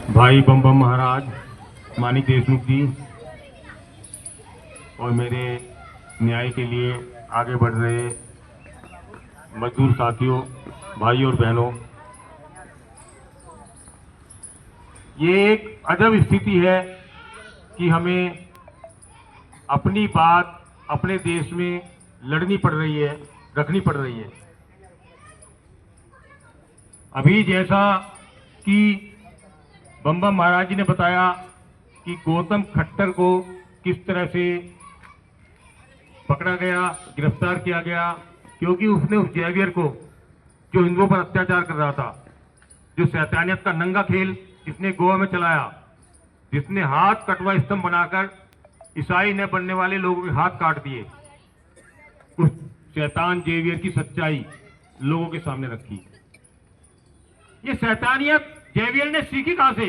भाई बम बम महाराज मानिक देशमुख जी और मेरे न्याय के लिए आगे बढ़ रहे मजदूर साथियों, भाई और बहनों, ये एक अजब स्थिति है कि हमें अपनी बात अपने देश में लड़नी पड़ रही है, रखनी पड़ रही है। अभी जैसा कि बम बम महाराज जी ने बताया कि गौतम खट्टर को किस तरह से पकड़ा गया, गिरफ्तार किया गया, क्योंकि उसने उस जेवियर को, जो हिंदुओं पर अत्याचार कर रहा था, जो शैतानियत का नंगा खेल जिसने गोवा में चलाया, जिसने हाथ कटवा स्तंभ बनाकर ईसाई न बनने वाले लोगों के हाथ काट दिए, उस शैतान जेवियर की सच्चाई लोगों के सामने रखी। ये शैतानियत जेवियर ने सीखी कहां से?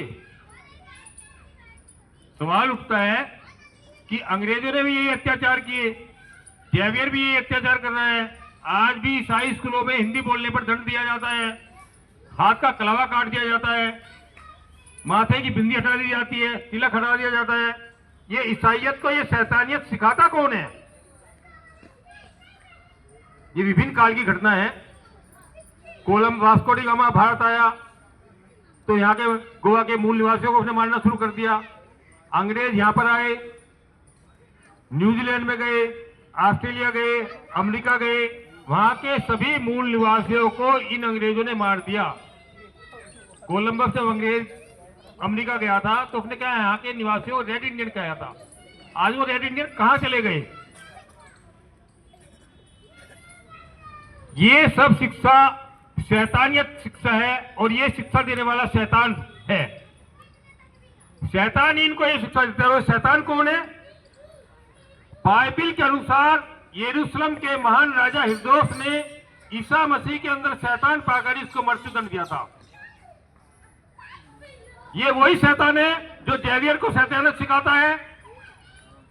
सवाल उठता है कि अंग्रेजों ने भी यही अत्याचार किए, जेवियर भी यही अत्याचार कर रहा है। आज भी ईसाई स्कूलों में हिंदी बोलने पर दंड दिया जाता है, हाथ का कलावा काट दिया जाता है, माथे की बिंदी हटा दी जाती है, तिलक हटा दिया जाता है। ये ईसाइयत को, ये शैतानियत सिखाता कौन है? ये विभिन्न काल की घटना है। Columbus, Vasco D gamma Bharat आया तो यहाँ के गोवा के मूल निवासियों को उसने मारना शुरू कर दिया। अंग्रेज यहाँ पर आए, न्यूजीलैंड में गए, ऑस्ट्रेलिया गए, अमेरिका गए, वहां के सभी मूल निवासियों को इन अंग्रेजों ने मार दिया। कोलंबस जब अंग्रेज अमेरिका गया था तो उसने क्या यहाँ के निवासियों को रेड इंडियन कहा था। आज वो रेड इंडियन कहां चले गए? ये सब शिक्षा शैतानियत शिक्षा है और ये शिक्षा देने वाला शैतान है। शैतान इनको ये शिक्षा देता है। और शैतान कौन है? बाइबिल के अनुसार यरूशलेम के महान राजा हिरदोस ने ईसा मसीह के अंदर शैतान पाकर इसको मृत्युदंड दिया था। ये वही शैतान है जो जेवियर को शैतानियत सिखाता है,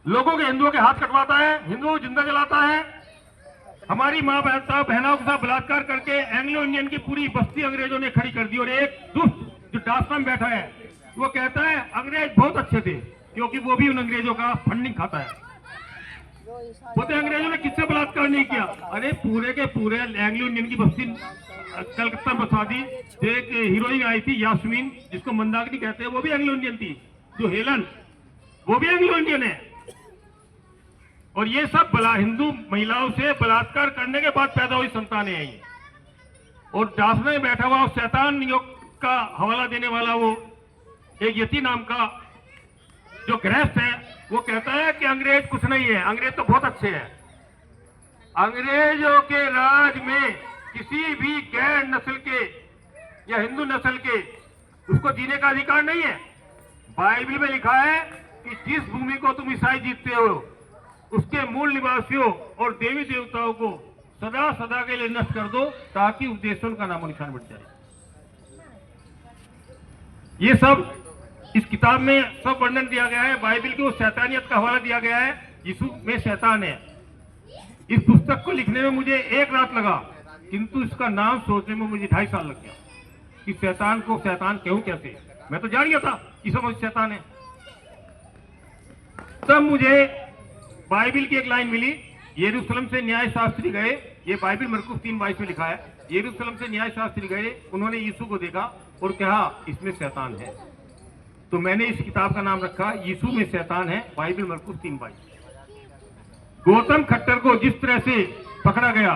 लोगों के, हिंदुओं के हाथ कटवाता है, हिंदुओं को जिंदा जलाता है, हमारी मां बहनों के साथ बलात्कार करके एंग्लो इंडियन की पूरी बस्ती अंग्रेजों ने खड़ी कर दी। और एक दुष्ट जो डासना में बैठा है वो कहता है अंग्रेज बहुत अच्छे थे, क्योंकि वो भी उन अंग्रेजों का फंडिंग खाता है। बोलते अंग्रेजों ने किससे बलात्कार नहीं किया? अरे पूरे के पूरे एंग्लो इंडियन की बस्ती कलकत्ता में बसा दी। एक हीरोइन आई थी यास्मीन, जिसको मंदाकिनी कहते हैं, वो भी एंग्लो इंडियन थी। जो हेलन, वो भी एंग्लो इंडियन है। और ये सब हिंदू महिलाओं से बलात्कार करने के बाद पैदा हुई संतानें हैं ये। और डासने में बैठा हुआ शैतान योग का हवाला देने वाला वो एक यति नाम का जो गृहस्थ है, वो कहता है कि अंग्रेज कुछ नहीं है, अंग्रेज तो बहुत अच्छे हैं। अंग्रेजों के राज में किसी भी गैर नस्ल के या हिंदू नस्ल के उसको जीने का अधिकार नहीं है। बाइबल में लिखा है कि जिस भूमि को तुम ईसाई जीतते हो उसके मूल निवासियों और देवी देवताओं को सदा सदा के लिए नष्ट कर दो, ताकि उस देशों का नामो निशान मिट जाए। ये सब इस किताब में सब वर्णन दिया गया है। बाइबल की उस शैतानियत का हवाला दिया गया है, यीशु में शैतान है। इस पुस्तक को लिखने में मुझे एक रात लगा, किंतु इसका नाम सोचने में मुझे 2.5 साल लग गया कि शैतान को शैतान कहूं कैसे। मैं तो जान गया था कि सब शैतान है। तब मुझे बाइबल की एक लाइन मिली, यरूशलेम से न्याय शास्त्री गए। ये बाइबल मरकुस 3:22 में लिखा है। यरूशलेम से न्याय शास्त्री गए, उन्होंने यीशु को देखा और कहा इसमें शैतान है। तो मैंने इस किताब का नाम रखा यीशु में शैतान है, बाइबल मरकुस 3:22। गौतम खट्टर को जिस तरह से पकड़ा गया,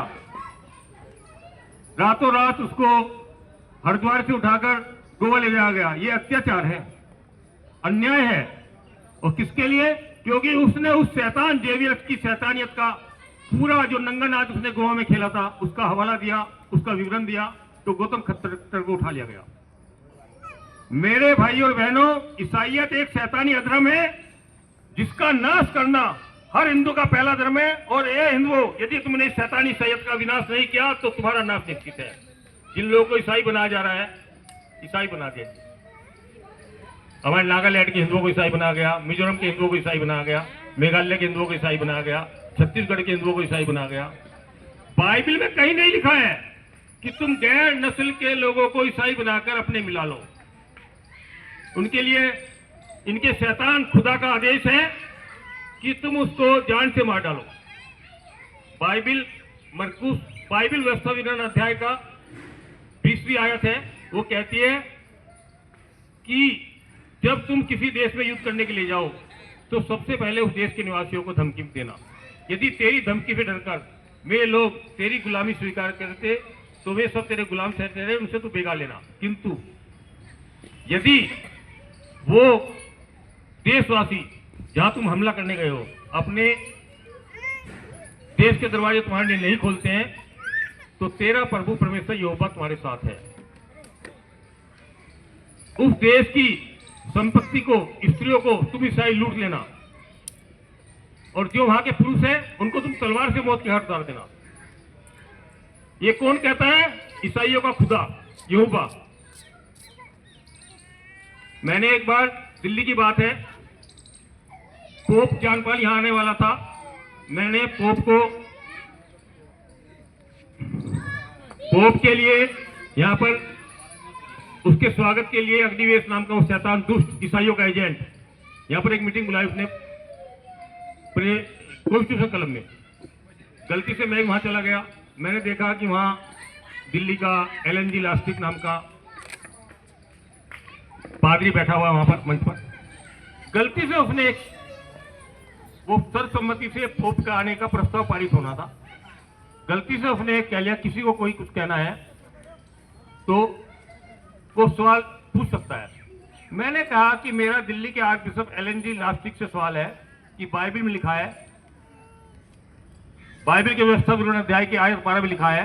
रातों रात उसको हरिद्वार से उठाकर गोवा ले जाया गया, ये अत्याचार है, अन्याय है। और किसके लिए? क्योंकि उसने उस शैतान जेवियर की शैतानियत का पूरा जो नंगा नाच उसने गोवा में खेला था उसका हवाला दिया, उसका विवरण दिया, तो गौतम खट्टर को उठा लिया गया। मेरे भाई और बहनों, ईसाइयत एक शैतानी अधर्म है जिसका नाश करना हर हिंदू का पहला धर्म है। और ये हिंदुओं, यदि तुमने इस शैतानी ईसाइयत का विनाश नहीं किया तो तुम्हारा नाश निश्चित है। जिन लोगों को ईसाई बनाया जा रहा है, ईसाई बना के हमारे नागालैंड के हिंदुओं को ईसाई बना गया, मिजोरम के हिंदुओं को ईसाई बना गया, मेघालय के हिंदुओं को ईसाई बना गया, छत्तीसगढ़ के हिंदुओं को ईसाई बना गया। बाइबल में कहीं नहीं लिखा है कि तुम गैर नस्ल के लोगों को ईसाई बनाकर अपने मिला लो। उनके लिए इनके शैतान खुदा का आदेश है कि तुम उसको जान से मार डालो। बाइबिल मरकुस बाइबिल व्यवस्था विवरण अध्याय का 20वीं आयत है, वो कहती है कि जब तुम किसी देश में युद्ध करने के लिए जाओ तो सबसे पहले उस देश के निवासियों को धमकी देना। यदि तेरी धमकी से डरकर वे लोग तेरी गुलामी स्वीकार करते तो वे सब तेरे गुलाम ठहरते रहे, उनसे तू बेगा लेना। किंतु यदि वो देशवासी जहां तुम हमला करने गए हो अपने देश के दरवाजे तुम्हारे लिए नहीं खोलते हैं तो तेरा प्रभु परमेश्वर यहोवा तुम्हारे साथ है। उस देश की संपत्ति को, स्त्रियों को तुम ईसाई लूट लेना और जो वहां के पुरुष हैं उनको तुम तलवार से मौत के हाथ उतार देना। ये कौन कहता है? ईसाइयों का खुदा यहोवा। मैंने एक बार, दिल्ली की बात है, पोप जानपाल यहां आने वाला था। मैंने पोप के लिए यहां पर उसके स्वागत के लिए अग्निवेश नाम का वो शैतान दुष्ट ईसाइयों का एजेंट यहां पर एक मीटिंग बुलाई उसने कॉन्स्टिट्यूशन क्लब में। गलती से मैं वहां चला गया। मैंने देखा कि वहां दिल्ली का LNG लास्टिक नाम का पादरी बैठा हुआ वहां पर मंच पर। गलती से उसने वो सर्वसम्मति से पोप का आने का प्रस्ताव पारित होना था। गलती से उसने कह लिया किसी को कोई कुछ कहना है तो वो सवाल पूछ सकता है। मैंने कहा कि मेरा दिल्ली के आर्च बिशप LNG लास्टिक से सवाल है कि बाइबिल में लिखा है, बाइबिल के व्यवस्था विवरण अध्याय के आयत 12 में लिखा है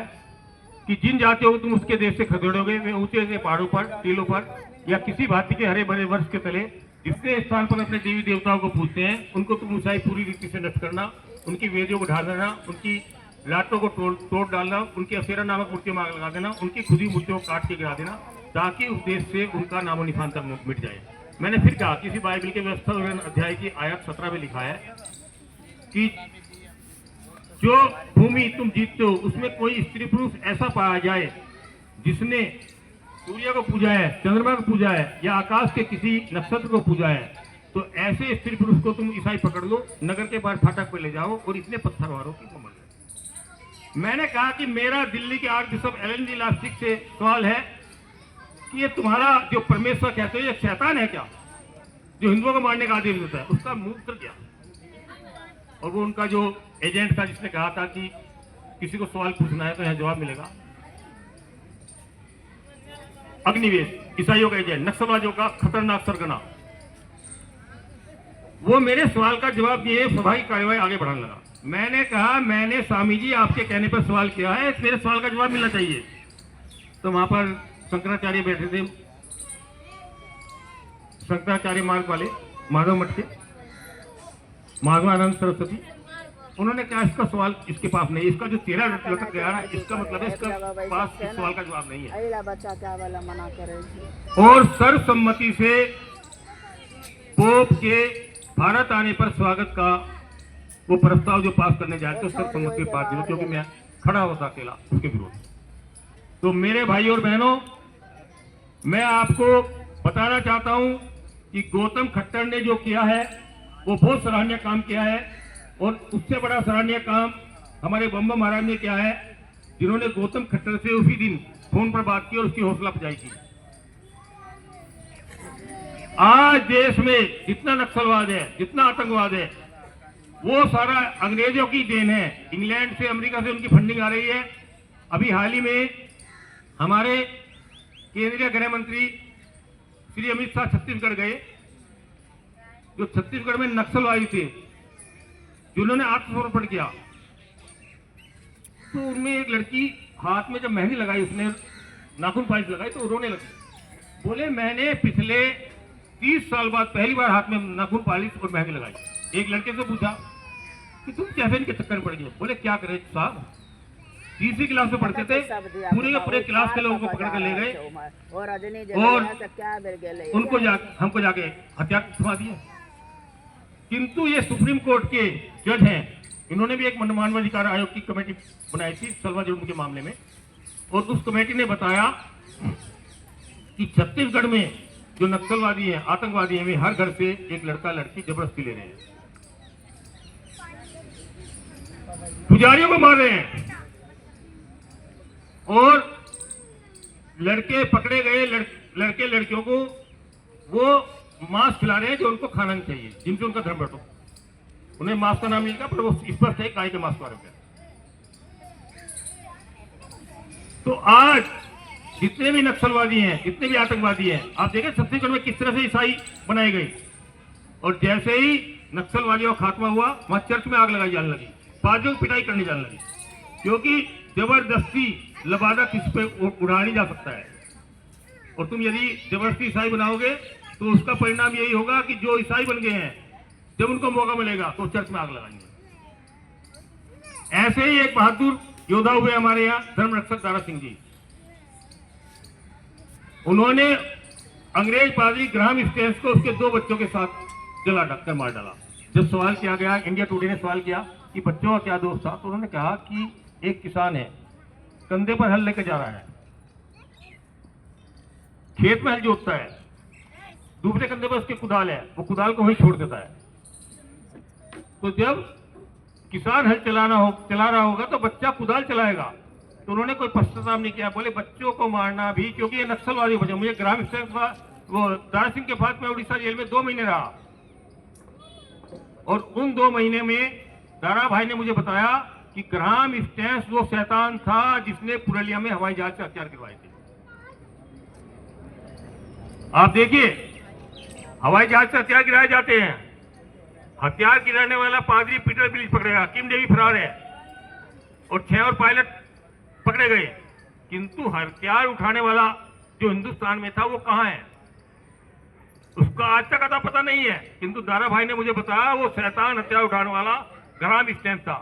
कि जिन जातियों को तुम उसके देश से खदेड़ोगे वे ऊंचे से पहाड़ों पर, टीलों पर या किसी भांति के हरे भरे वृक्ष के तले जिसके स्थान पर अपने देवी देवताओं को पूजते हैं उनको तुम ऊंचाई पूरी रीति से नष्ट करना, उनकी वेदियों को ढा देना, उनकी लाटों को तोड़ डालना, उनकी अफेरा नामक मूर्तियों में आग लगा देना, उनकी खुदी मूर्तियों को काट के गिरा देना ताकि उस देश से उनका नामो निशान तक मिट जाए। मैंने फिर कहा किसी बाइबिल के व्यवस्था विवरण अध्याय की आयत 17 में लिखा है कि जो भूमि तुम जीतते हो उसमें कोई स्त्री पुरुष ऐसा पाया जाए जिसने सूर्य को पूजा है, चंद्रमा को पूजा है या आकाश के किसी नक्षत्र को पूजा है तो ऐसे स्त्री पुरुष को तुम ईसाई पकड़ लो, नगर के बाहर फाटक पर ले जाओ और इतने पत्थर मारो कि वो मर जाए। मैंने कहा कि मेरा दिल्ली के आर्च बिशप LNG लास्टिक से सवाल है कि ये तुम्हारा जो परमेश्वर कहते हो ये शैतान है क्या, जो हिंदुओं को मारने का आदेश देता है? उसका मूत्र क्या? और वो उनका जो एजेंट था जिसने कहा था कि किसी को सवाल पूछना है तो यहां जवाब मिलेगा। अग्निवेश ईसाइयों का एजेंट, नक्सलवादियों का खतरनाक सरगना, वो मेरे सवाल का जवाब दिए, सभा की कार्यवाही आगे बढ़ाने लगा। मैंने कहा मैंने स्वामी जी आपके कहने पर सवाल किया है, मेरे सवाल का जवाब मिलना चाहिए। तो वहां पर शंकराचार्य बैठे थे, शंकराचार्य मार्ग वाले माधव मठ के माधवानंद सरस्वती। उन्होंने कहा इसका सवाल इसके पास नहीं, इसका जो 13 लटक गया ना इसका मतलब है इसका पास इस सवाल का जवाब नहीं है। और सर्वसम्मति से पोप के भारत आने पर स्वागत का वो प्रस्ताव जो पास करने जाए तो सर्वसम्मति के पास, क्योंकि मैं खड़ा होता अकेला उसके विरोध। तो मेरे भाई और बहनों, मैं आपको बताना चाहता हूं कि गौतम खट्टर ने जो किया है वो बहुत सराहनीय काम किया है और उससे बड़ा सराहनीय काम हमारे बम्बा महाराज ने किया है, जिन्होंने गौतम खट्टर से उसी दिन फोन पर बात की और उसकी हौसला अफजाई की। आज देश में जितना नक्सलवाद है, जितना आतंकवाद है, वो सारा अंग्रेजों की देन है। इंग्लैंड से, अमेरिका से उनकी फंडिंग आ रही है। अभी हाल ही में हमारे केंद्रीय गृह मंत्री श्री अमित शाह छत्तीसगढ़ गए। जो छत्तीसगढ़ में नक्सलवादी थे जिन्होंने आत्मसमर्पण किया, तो उनमें एक लड़की हाथ में जब मेहंदी लगाई, उसने नाखून पालिश लगाई तो रोने लगी। बोले मैंने पिछले 30 साल बाद पहली बार हाथ में नाखून पालिश और मेहंदी लगाई। एक लड़के से पूछा कि तुम कैसे इनके चक्कर में पड़ गए? बोले क्या करें साहब, तीसरी क्लास में पढ़ते थे, पूरे के पूरे क्लास के लोगों को पकड़ कर ले गए और हमको जाके हत्या थमा दिया। किंतु ये सुप्रीम कोर्ट के जज हैं, इन्होंने भी एक मानवाधिकार आयोग की कमेटी बनाई थी सलवा जुर्म के मामले में, और उस कमेटी ने बताया कि छत्तीसगढ़ में जो नक्सलवादी हैं, आतंकवादी हैं, वे हर घर से एक लड़का लड़की जबरदस्ती ले रहे हैं, पुजारियों को मार रहे हैं, और लड़के पकड़े गए लड़के लड़कियों को वो मांस खिला रहे हैं जो उनको खाना नहीं चाहिए, जिनसे उनका धर्म बटो। उन्हें मांस का नाम नहीं लिखा, पर वो स्पष्ट है गाय के मांस का है। तो आज जितने भी नक्सलवादी हैं, जितने भी आतंकवादी हैं, आप देखें छत्तीसगढ़ में किस तरह से ईसाई बनाए गए, और जैसे ही नक्सलवादियों का खात्मा हुआ, वहां चर्च में आग लगाई जाने लगी, पादरियों की पिटाई करनी जाने लगी, क्योंकि जबरदस्ती लबादा किस पे उड़ा नहीं जा सकता है। और तुम यदि जबरदस्ती ईसाई बनाओगे तो उसका परिणाम यही होगा कि जो ईसाई बन गए हैं, जब उनको मौका मिलेगा तो चर्च में आग लगाएंगे। ऐसे ही एक बहादुर योद्धा हुए हमारे यहाँ धर्म रक्षक दारा सिंह जी। उन्होंने अंग्रेज पादरी ग्राहम स्टेन्स को उसके 2 बच्चों के साथ जला डककर मार डाला। जब सवाल किया गया, इंडिया टुडे ने सवाल किया कि बच्चों का क्या दोष था, तो उन्होंने कहा कि एक किसान है, कंधे पर हल लेकर जा रहा है, खेत में हल जोतता है, दूसरे कंधे पर उसके कुदाल है, वो कुदाल को वहीं छोड़ देता है। तो जब किसान हल चला रहा होगा तो बच्चा कुदाल चलाएगा। तो उन्होंने कोई पश्चाताप नहीं किया, बोले बच्चों को मारना भी, क्योंकि ये नक्सलवादी वजह। मुझे ग्राम वो दारा सिंह के पास में उड़ीसा जेल में 2 महीने रहा, और उन 2 महीने में दारा भाई ने मुझे बताया कि ग्राम स्टेन्स वो शैतान था जिसने पुरलिया में हवाई जहाज से हथियार गिरवाए थे। आप देखिए, हवाई जहाज से हथियार गिराए जाते हैं, हथियार गिराने वाला पादरी पीटर बिलिस पकड़ेगा, किम डेवी फरार है, और 6 और पायलट पकड़े गए, किंतु हथियार उठाने वाला जो हिंदुस्तान में था वो कहां है, उसका आज तक अता पता नहीं है। किंतु दारा भाई ने मुझे बताया वो शैतान हथियार उठाने वाला ग्राम स्टेन्स था।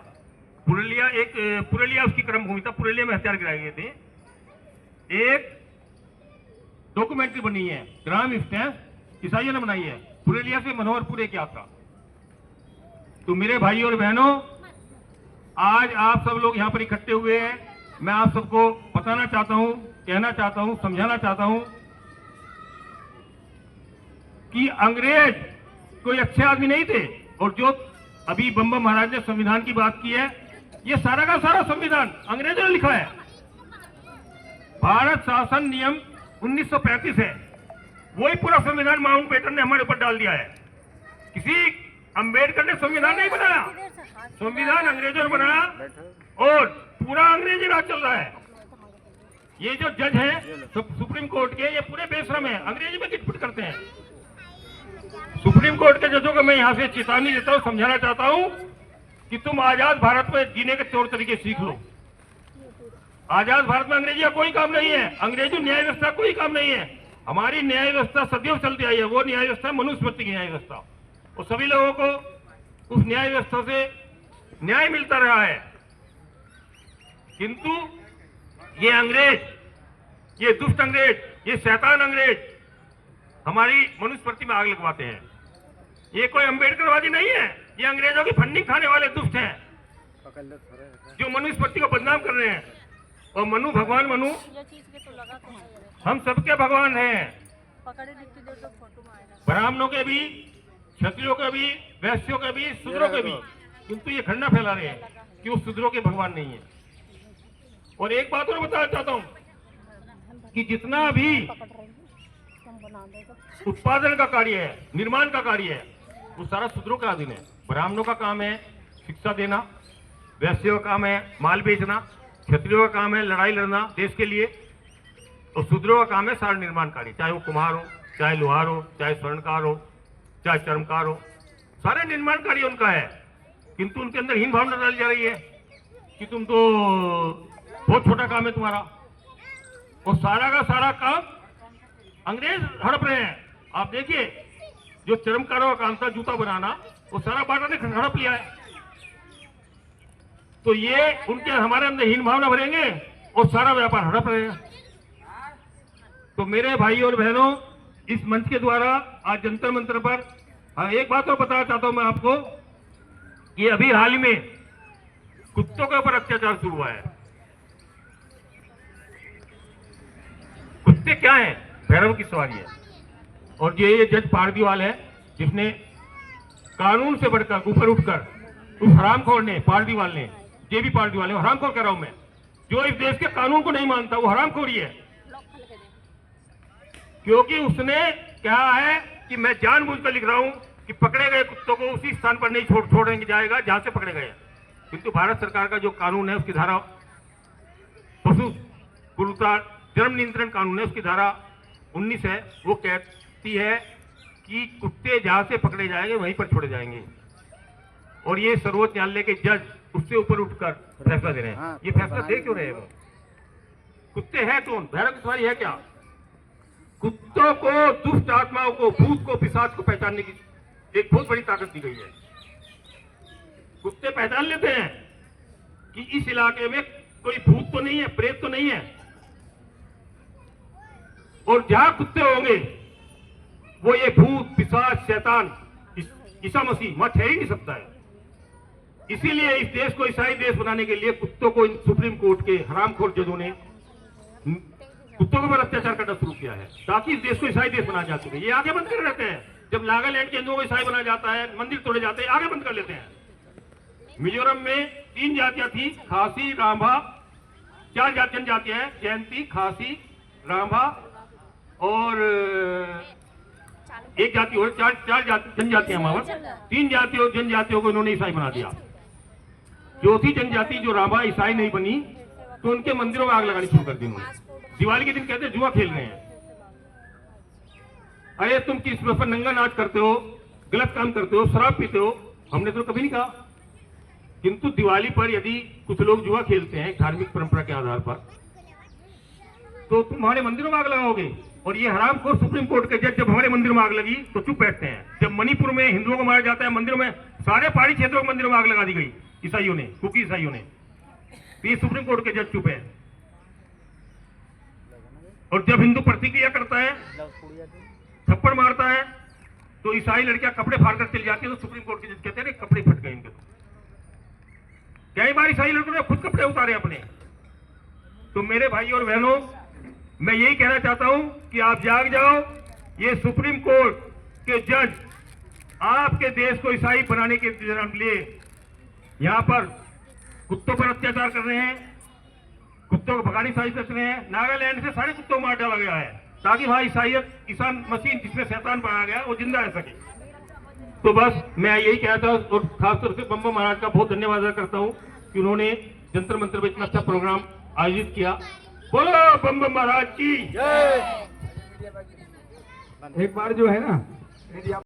पुरलिया उसकी कर्मभूमि था, पुरलिया में हथियार गिराए गए थे। एक डॉक्यूमेंट्री बनी है, ग्राम स्टेन्स, ईसाइयों ने बनाई है, पुरलिया से मनोहरपुर एक यात्रा। तो मेरे भाइयों और बहनों, आज आप सब लोग यहाँ पर इकट्ठे हुए हैं, मैं आप सबको बताना चाहता हूं, कहना चाहता हूं, समझाना चाहता हूं कि अंग्रेज कोई अच्छे आदमी नहीं थे। और जो अभी बम महाराज ने संविधान की बात की है, ये सारा का सारा संविधान अंग्रेजों ने लिखा है। भारत शासन नियम 1935 है, वही पूरा संविधान माउंटबेटन ने हमारे ऊपर डाल दिया है। किसी अंबेडकर ने संविधान नहीं बनाया, संविधान अंग्रेजों ने बनाया, और पूरा अंग्रेजी राज चल रहा है। ये जो जज हैं सुप्रीम कोर्ट के, ये पूरे बेशरम है, अंग्रेजी में किटपिट करते हैं। सुप्रीम कोर्ट के जजों को मैं यहाँ से चेतावनी देता हूँ, समझाना चाहता हूँ कि तुम आजाद भारत में जीने के तौर तरीके सीख लो। आजाद भारत में अंग्रेजी का कोई काम नहीं है, अंग्रेजी न्याय व्यवस्था कोई काम नहीं है। हमारी न्याय व्यवस्था सदियों चलती आई है, वो न्याय व्यवस्था मनुस्मृति की न्याय व्यवस्था, और सभी लोगों को उस न्याय व्यवस्था से न्याय मिलता रहा है। किंतु ये अंग्रेज, ये दुष्ट अंग्रेज, ये शैतान अंग्रेज हमारी मनुस्मृति में आग लगवाते हैं। ये कोई अंबेडकरवादी नहीं है, ये अंग्रेजों की फंडिंग खाने वाले दुष्ट हैं जो मनुस्मृति को बदनाम कर रहे हैं। और मनु भगवान मनु हम सबके भगवान हैं, ब्राह्मणों के भी, क्षत्रियों के भी, वैश्यों के भी, शूद्रों के भी। किंतु ये खन्ना फैला रहे हैं कि वो शूद्रों के भगवान नहीं है। और एक बात और बताना चाहता हूं कि जितना भी उत्पादन का कार्य है, निर्माण का कार्य है, वो सारा शूद्रों का अधीन है। ब्राह्मणों का काम है शिक्षा देना, वैश्यों का काम है माल बेचना, क्षत्रियों का काम है लड़ाई लड़ना देश के लिए, और शूद्रों का काम है सारा निर्माण कार्य, चाहे वो कुम्हार हो, चाहे लोहार हो, चाहे स्वर्णकार हो, चाहे चर्मकार हो, सारे निर्माण कार्य उनका है। किंतु उनके अंदर हीन भावना डाली जा रही है कि तुम तो बहुत छोटा काम है तुम्हारा, और सारा का सारा काम अंग्रेज हड़प रहे हैं। आप देखिए, जो चर्मकारों का काम था जूता बनाना, वो सारा बाटा ने हड़प लिया है। तो ये उनके हमारे अंदर हीन भावना भरेंगे और सारा व्यापार हड़प रहे हैं। तो मेरे भाई और बहनों, इस मंच के द्वारा आज जंतर मंतर पर एक बात और बताना चाहता हूं मैं आपको, कि अभी हाल ही में कुत्तों के ऊपर अत्याचार शुरू हुआ है। कुत्ते क्या है? भैरव की सवारी है। और ये जज पारदीवाल है जिसने कानून से बढ़कर ऊपर उठकर उस हरामखोर ने, पारदीवाल ने, जेबी पारदीवाल ने, हरामखोर कह रहा हूं मैं, जो इस देश के कानून को नहीं मानता वो हरामखोर ही है। क्योंकि उसने कहा है कि मैं जानबूझकर लिख रहा हूं कि पकड़े गए कुत्तों को उसी स्थान पर नहीं छोड़ने जाएगा जहां से पकड़े गए। किंतु भारत सरकार का जो कानून है उसकी धारा, पशु क्रूरता जन्म नियंत्रण कानून है, उसकी धारा 19 है, वो कहती है कि कुत्ते जहां से पकड़े जाएंगे वहीं पर छोड़े जाएंगे। और ये सर्वोच्च न्यायालय के जज उससे ऊपर उठकर फैसला दे रहे हैं। ये फैसला दे क्यों रहे हैं वो? कुत्ते हैं कौन? भैरव की सवारी है क्या? कुत्तों को, दुष्ट आत्माओं को, भूत को, पिशाच को पहचानने की एक बहुत बड़ी ताकत दी गई है। कुत्ते पहचान लेते हैं कि इस इलाके में कोई भूत तो नहीं है, प्रेत तो नहीं है, और जहां कुत्ते होंगे वो ये भूत, पिशाच, शैतान, ईसा मसीह वहां ठहर ही नहीं सकता है। इसीलिए इस देश को ईसाई देश बनाने के लिए कुत्तों को इन सुप्रीम कोर्ट के हरामखोर जजों ने कुत्तों के ऊपर अत्याचार करना शुरू किया है, ताकि इस देश को ईसाई देश बनाया जा सके। ये आगे बंद कर रहते हैं। जब नागालैंड के हिंदुओं को ईसाई बनाया जाता है, मंदिर तोड़े जाते हैं, आगे बंद कर लेते हैं। मिजोरम में 3 जातियां थी, खासी, राभा, 4 जनजातियां हैं, जयंती, खासी, राभा और एक जाति और 4 जनजातियां वहां पर। 3 जातियों जनजातियों को इन्होंने ईसाई बना दिया। चौथी जनजाति जो राभा ईसाई नहीं बनी तो उनके मंदिरों में आग लगानी शुरू कर दी उन्होंने। दिवाली के दिन कहते हैं जुआ खेल रहे हैं। अरे तुम किस पर नंगा नाच करते हो, गलत काम करते हो, शराब पीते हो, हमने तो कभी नहीं कहा। किंतु दिवाली पर यदि कुछ लोग जुआ खेलते हैं धार्मिक परंपरा के आधार पर, तो तुम हमारे मंदिरों में आग लगाओगे। और ये हरामखोर सुप्रीम कोर्ट के जज जब हमारे मंदिरों में आग लगी तो चुप बैठते हैं। जब मणिपुर में हिंदुओं को मारा जाता है मंदिरों में, सारे पहाड़ी क्षेत्रों के मंदिरों में आग लगा दी गई ईसाइयों ने, कुकी ईसाइयों ने, तो ये सुप्रीम कोर्ट के जज चुप है। और जब हिंदू प्रतिक्रिया करता है, थप्पड़ मारता है, तो ईसाई लड़कियां कपड़े फाड़कर चली जाती है, तो सुप्रीम कोर्ट के जज कहते हैं कपड़े फट गए इनके। कई बार ईसाई लड़कों ने खुद कपड़े उतारे अपने। तो मेरे भाई और बहनों, मैं यही कहना चाहता हूं कि आप जाग जाओ। ये सुप्रीम कोर्ट के जज आपके देश को ईसाई बनाने के लिए यहां पर कुत्तों पर अत्याचार कर रहे हैं, कुत्तों को भगाने की साजिश कर रहे हैं। नागालैंड से सारे कुत्तों को मार डाला गया है ताकि वहां ईसाइयत, ईसा मसीह जिसमें शैतान बनाया गया वो जिंदा रह सके। तो बस मैं यही कहता हूं, और खासतौर से बम महाराज का बहुत धन्यवाद अदा करता हूं कि उन्होंने जंतर मंतर में इतना अच्छा प्रोग्राम आयोजित किया। बोलो बम महाराज की जय। एक बार जो है ना